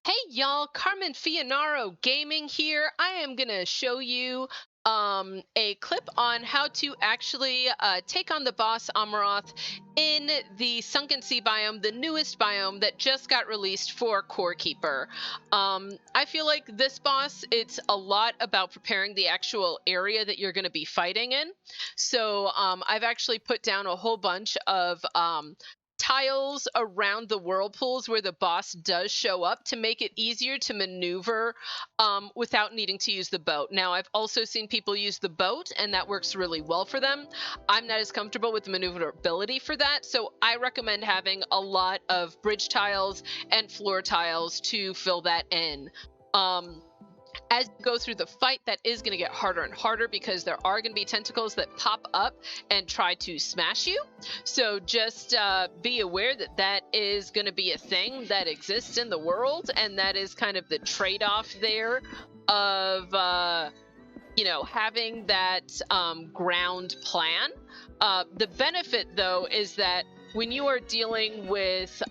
Hey y'all, Carmen Fianaro Gaming here. I am going to show you a clip on how to actually take on the boss Omoroth in the Sunken Sea biome, the newest biome that just got released for Core Keeper. I feel like this boss, it's a lot about preparing the actual area that you're going to be fighting in. So I've actually put down a whole bunch of tiles around the whirlpools where the boss does show up to make it easier to maneuver without needing to use the boat. Now, I've also seen people use the boat, and that works really well for them. I'm not as comfortable with the maneuverability for that, so I recommend having a lot of bridge tiles and floor tiles to fill that in. As you go through the fight, that is going to get harder and harder because there are going to be tentacles that pop up and try to smash you. So just be aware that that is going to be a thing that exists in the world, and that is kind of the trade-off there of having that ground plan. The benefit, though, is that when you are dealing with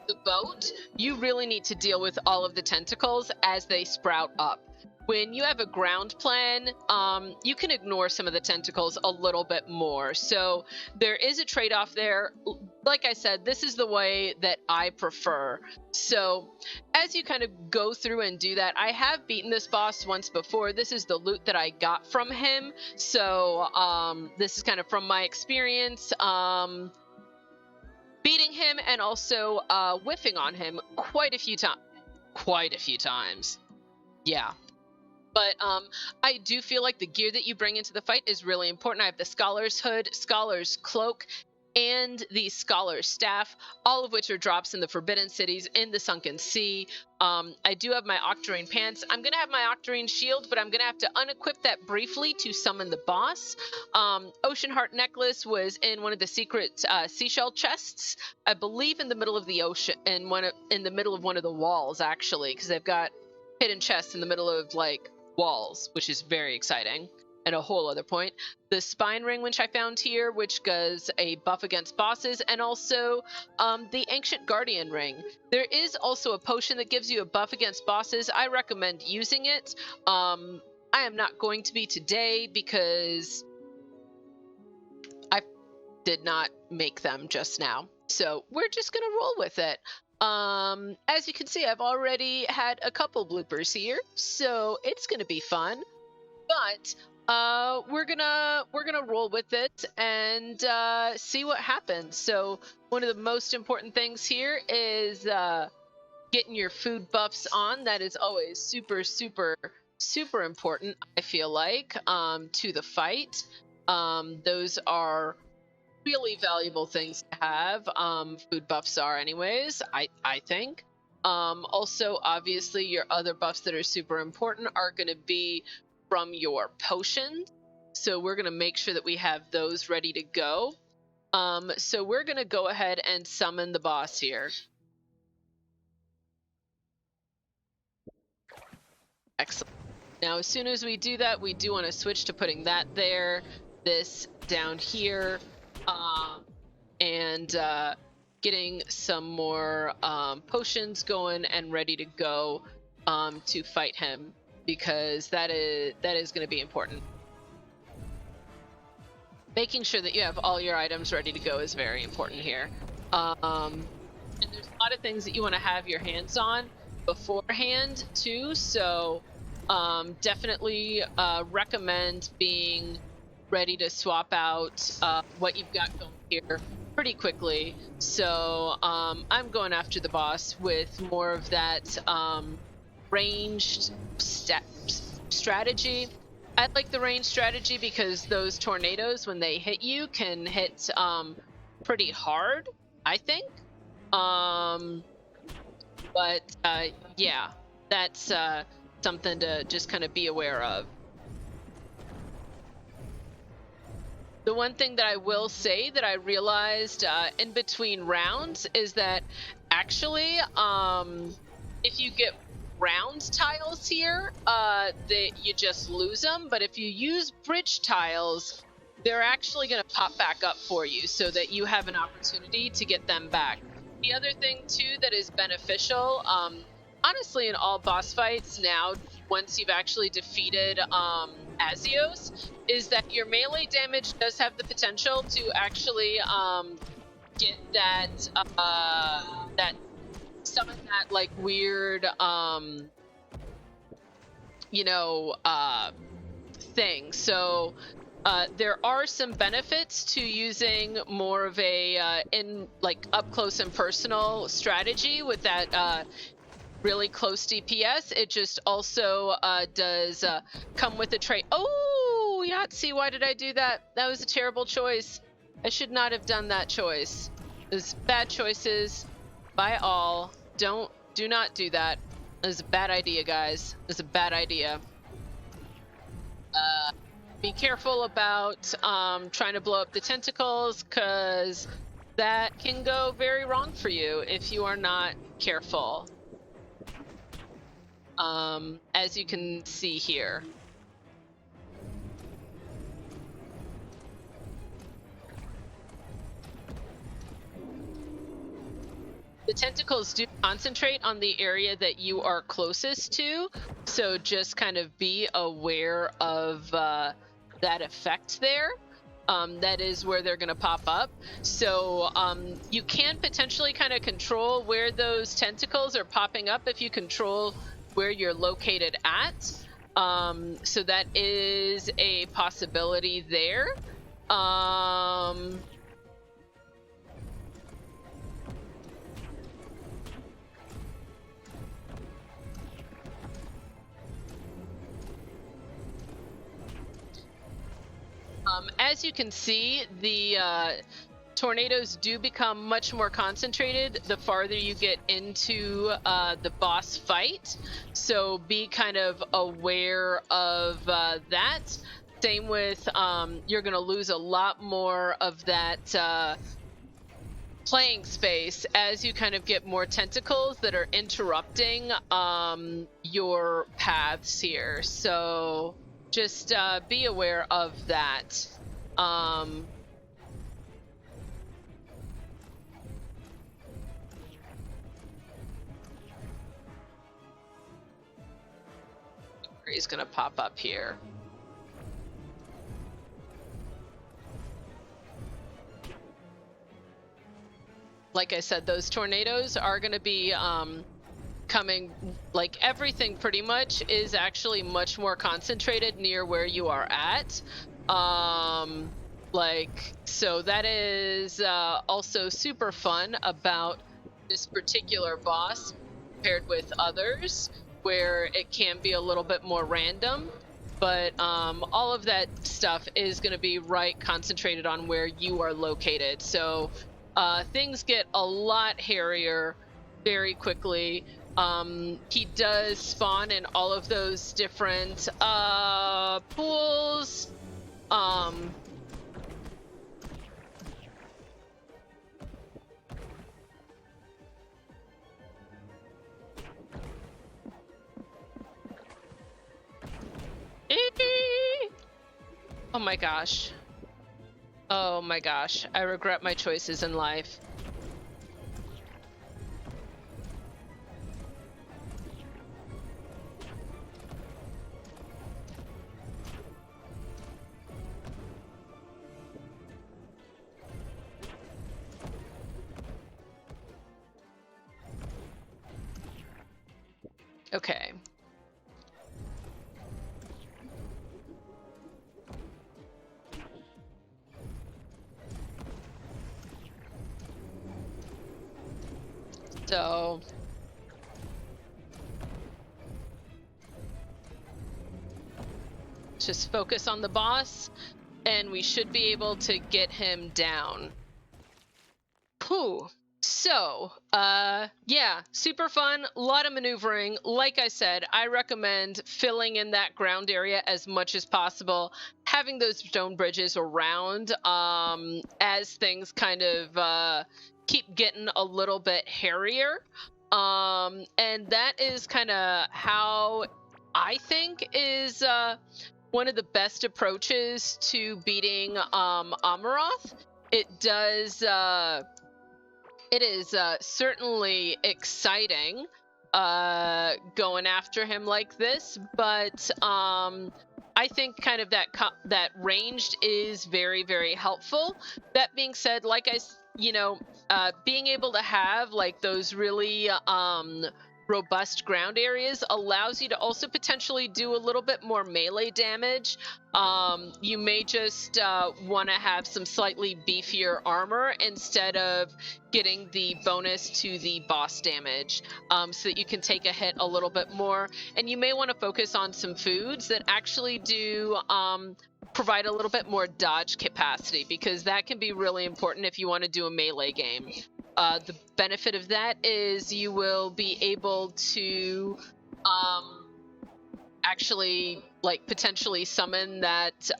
the boat, you really need to deal with all of the tentacles as they sprout up. When you have a ground plan, you can ignore some of the tentacles a little bit more. So there is a trade-off there. Like I said, this is the way that I prefer. So as you kind of go through and do that, I have beaten this boss once before. This is the loot that I got from him. So this is kind of from my experience. Beating him and also whiffing on him quite a few times. Yeah. But I do feel like the gear that you bring into the fight is really important. I have the Scholar's Hood, Scholar's Cloak, and the Scholar's Staff, all of which are drops in the Forbidden Cities in the Sunken Sea. I do have my Octarine Pants. I'm going to have my Octarine Shield, but I'm going to have to unequip that briefly to summon the boss. Ocean Heart Necklace was in one of the secret seashell chests, I believe in the middle of the ocean, in the middle of one of the walls, actually, because they've got hidden chests in the middle of, like, walls, which is very exciting. And a whole other point, the Spine Ring, which I found here, which does a buff against bosses, and also the Ancient Guardian Ring. There is also a potion that gives you a buff against bosses. I recommend using it. I am not going to be today because I did not make them just now. So we're just going to roll with it. As you can see, I've already had a couple bloopers here, so it's going to be fun. But we're gonna roll with it and see what happens. So one of the most important things here is getting your food buffs on. That is always super important, I feel like, to the fight. Those are really valuable things to have. Food buffs are anyways, I think. Also, obviously, your other buffs that are super important are going to be from your potions, so we're going to make sure that we have those ready to go. So we're going to go ahead and summon the boss here. Excellent. Now, as soon as we do that, we do want to switch to putting that there, this down here, and getting some more potions going and ready to go to fight him, because that is going to be important. Making sure that you have all your items ready to go is very important here. And there's a lot of things that you want to have your hands on beforehand too, so definitely recommend being ready to swap out what you've got going here pretty quickly. So I'm going after the boss with more of that ranged strategy. I like the ranged strategy because those tornadoes, when they hit you, can hit pretty hard, I think. But yeah, that's something to just kind of be aware of. The one thing that I will say that I realized in between rounds is that actually, if you get round tiles here, you just lose them. But if you use bridge tiles, they're actually going to pop back up for you so that you have an opportunity to get them back. The other thing too that is beneficial, honestly, in all boss fights now, once you've actually defeated Azios, is that your melee damage does have the potential to actually get that that summon that like weird you know thing. So there are some benefits to using more of a in like up close and personal strategy with that really close DPS. It just also does come with a trait. Oh, Yahtzee, why did I do that? That was a terrible choice. I should not have done that choice. It was bad choices by all. Do not do that. It was a bad idea, guys. It was a bad idea. Be careful about trying to blow up the tentacles, because that can go very wrong for you if you are not careful. As you can see here. The tentacles do concentrate on the area that you are closest to, so just kind of be aware of that effect there. That is where they're going to pop up. So you can potentially kind of control where those tentacles are popping up if you control where you're located at. So that is a possibility there. As you can see, the tornadoes do become much more concentrated the farther you get into the boss fight. So be kind of aware of that. Same with, you're going to lose a lot more of that playing space as you kind of get more tentacles that are interrupting your paths here. So just be aware of that. He's gonna pop up here. Like I said, those tornadoes are gonna be coming, like everything pretty much is actually much more concentrated near where you are at. So that is also super fun about this particular boss compared with others, where it can be a little bit more random, but all of that stuff is going to be right concentrated on where you are located. So things get a lot hairier very quickly. He does spawn in all of those different pools. Oh my gosh. Oh my gosh. I regret my choices in life. Okay. So just focus on the boss and we should be able to get him down. Whew. So, yeah, super fun, a lot of maneuvering. Like I said, I recommend filling in that ground area as much as possible, having those stone bridges around as things kind of keep getting a little bit hairier. And that is kind of how I think is one of the best approaches to beating Omoroth. It does It is certainly exciting going after him like this, but I think kind of that ranged is very, very helpful. That being said, like being able to have like those really robust ground areas allows you to also potentially do a little bit more melee damage. You may just want to have some slightly beefier armor instead of getting the bonus to the boss damage, so that you can take a hit a little bit more. And you may want to focus on some foods that actually do provide a little bit more dodge capacity, because that can be really important if you want to do a melee game. The benefit of that is you will be able to actually like potentially summon that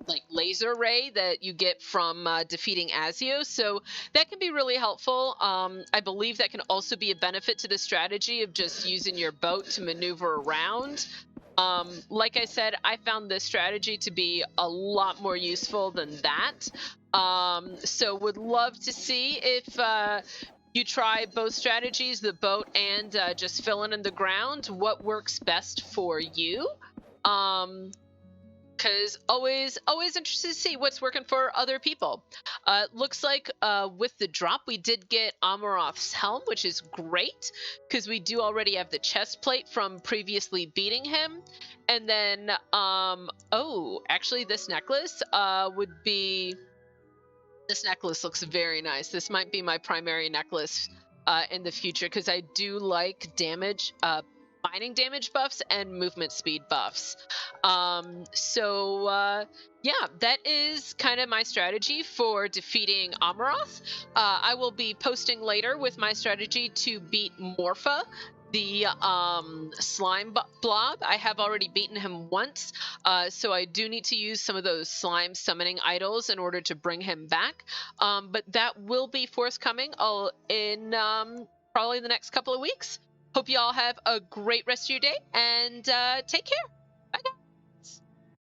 like laser ray that you get from defeating Azio, so that can be really helpful. I believe that can also be a benefit to the strategy of just using your boat to maneuver around. Like I said, I found this strategy to be a lot more useful than that. So would love to see if you try both strategies, the boat and just filling in the ground, what works best for you. Because always interested to see what's working for other people. Looks like with the drop we did get Omoroth's helm, which is great because we do already have the chest plate from previously beating him. And then oh, actually this necklace this necklace looks very nice. This might be my primary necklace in the future, because I do like mining damage buffs and movement speed buffs. Yeah, that is kind of my strategy for defeating Omoroth. I will be posting later with my strategy to beat Morpha, the slime blob. I have already beaten him once, so I do need to use some of those slime summoning idols in order to bring him back. But that will be forthcoming in probably the next couple of weeks. Hope you all have a great rest of your day, and take care.